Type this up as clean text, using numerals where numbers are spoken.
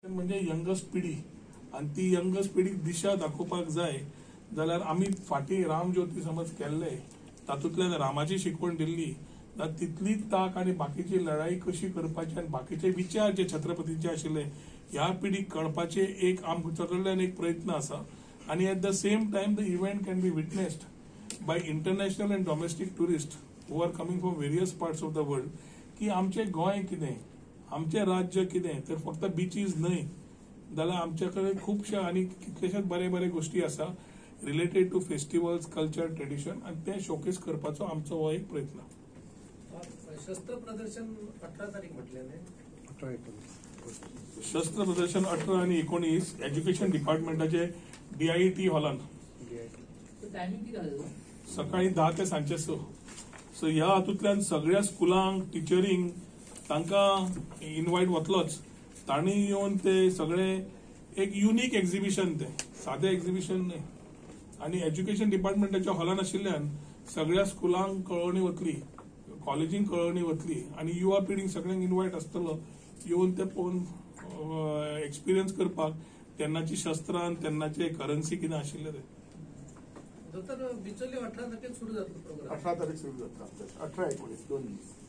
म्हणजे यंगस्ट पिढी आणि ती यंगस्ट पिढीक दिशा दाखोवपाक जाय जाल्यार आमी फाटी रामज्योती समज केल्ले तातूंतल्यान रामाची शिकवण दिल्ली तितलीच ताक आणि बाकीची लढाई कशी करपाची आणि बाकीचे विचार जे छत्रपतीचे आशिल्ले ह्या पिढीक कळपाचे एक आमच्या कडल्यान एक प्रयत्न आसा आणि at the same time the event can be witnessed by international and domestic tourist who are coming from various parts of the world की आमचे गोंय कितें आमचे राज्य कितें तर फक्त बीचीज न्हय जाल्यार आमचे कडेन खुबशे आनी कितलेशेच बरे बरे गोष्टी आसा related to festivals culture tradition आणि ते शोकेस करपाचो आमचो हो एक प्रयत्न. शस्त्र प्रदर्शन 18 तारीख म्हटलेले 18 शस्त्र प्रदर्शन 18 आणि 19 एज्युकेशन डिपार्टमेंटाचे DIT हॉलान सकाळी 10 ते सांजे 6. सो ह्या हातूंतल्यान सगळ्या स्कुलांक टिचरींक तांकां इन्वायट वतलोच तांणी येवन ते सगळे एक युनिक एक्झिबिशन ते साधे एक्झिबिशन न्हय आणि एज्युकेशन डिपार्टमेंटाच्या हॉलान आशिल्ल्यान सगळ्या स्कुलांक कळोवणी वतली कॉलेजींक कळोवणी वतली आणि युवा पिढीक सगळ्यांक इन्वायट आसतलो येवन ते पळोवन एक्सपिरियन्स करपाक तेन्नाची शस्त्रां तेन्नाचे करन्सी कितें आशिल्ले ते. बिचोली 18 तारखेक सुरू जातलो प्रोग्राम 18 तारीख सुरू जाता 18-19 2 दीस.